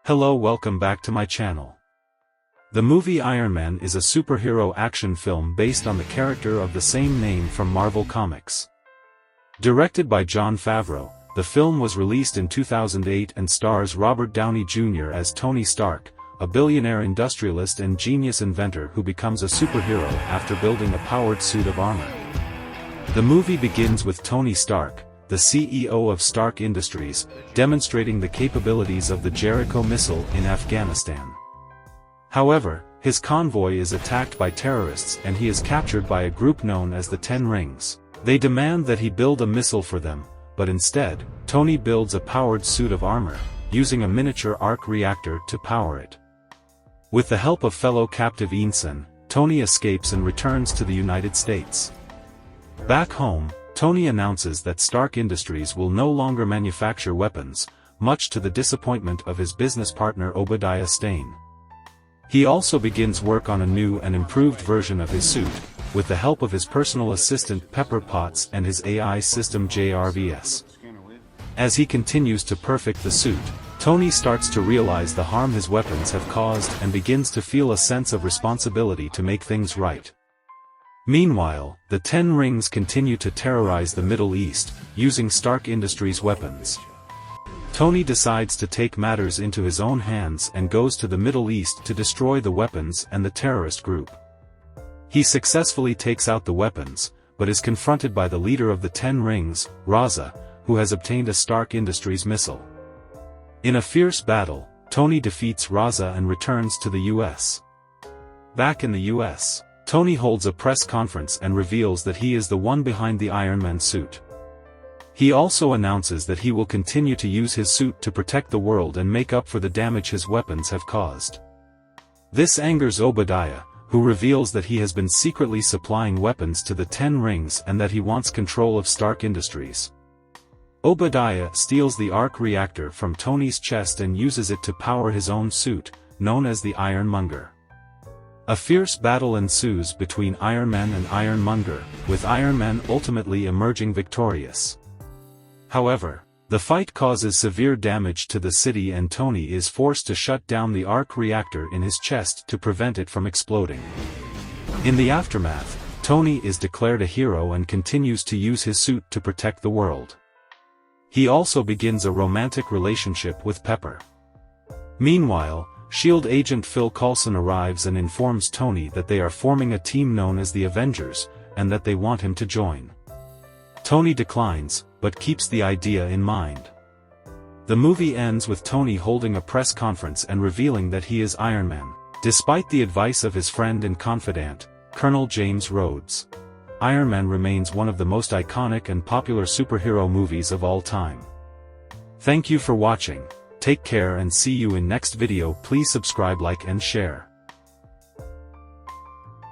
Hello, welcome back to my channel. The movie Iron Man is a superhero action film based on the character of the same name from Marvel Comics. Directed by Jon Favreau, the film was released in 2008 and stars Robert Downey Jr. as Tony Stark, a billionaire industrialist and genius inventor who becomes a superhero after building a powered suit of armor. The movie begins with Tony Stark, the CEO of Stark Industries, demonstrating the capabilities of the Jericho missile in Afghanistan. However, his convoy is attacked by terrorists and he is captured by a group known as the Ten Rings. They demand that he build a missile for them, but instead, Tony builds a powered suit of armor, using a miniature arc reactor to power it. With the help of fellow captive Ensign, Tony escapes and returns to the United States. Back home, Tony announces that Stark Industries will no longer manufacture weapons, much to the disappointment of his business partner Obadiah Stane. He also begins work on a new and improved version of his suit, with the help of his personal assistant Pepper Potts and his AI system JRVS. As he continues to perfect the suit, Tony starts to realize the harm his weapons have caused and begins to feel a sense of responsibility to make things right. Meanwhile, the Ten Rings continue to terrorize the Middle East, using Stark Industries weapons. Tony decides to take matters into his own hands and goes to the Middle East to destroy the weapons and the terrorist group. He successfully takes out the weapons, but is confronted by the leader of the Ten Rings, Raza, who has obtained a Stark Industries missile. In a fierce battle, Tony defeats Raza and returns to the US. Back in the US, Tony holds a press conference and reveals that he is the one behind the Iron Man suit. He also announces that he will continue to use his suit to protect the world and make up for the damage his weapons have caused. This angers Obadiah, who reveals that he has been secretly supplying weapons to the Ten Rings and that he wants control of Stark Industries. Obadiah steals the arc reactor from Tony's chest and uses it to power his own suit, known as the Ironmonger. A fierce battle ensues between Iron Man and Ironmonger, with Iron Man ultimately emerging victorious. However, the fight causes severe damage to the city and Tony is forced to shut down the arc reactor in his chest to prevent it from exploding. In the aftermath, Tony is declared a hero and continues to use his suit to protect the world. He also begins a romantic relationship with Pepper. Meanwhile, S.H.I.E.L.D. agent Phil Coulson arrives and informs Tony that they are forming a team known as the Avengers, and that they want him to join. Tony declines, but keeps the idea in mind. The movie ends with Tony holding a press conference and revealing that he is Iron Man, despite the advice of his friend and confidant, Colonel James Rhodes. Iron Man remains one of the most iconic and popular superhero movies of all time. Thank you for watching. Take care and see you in next video. Please subscribe, like and share.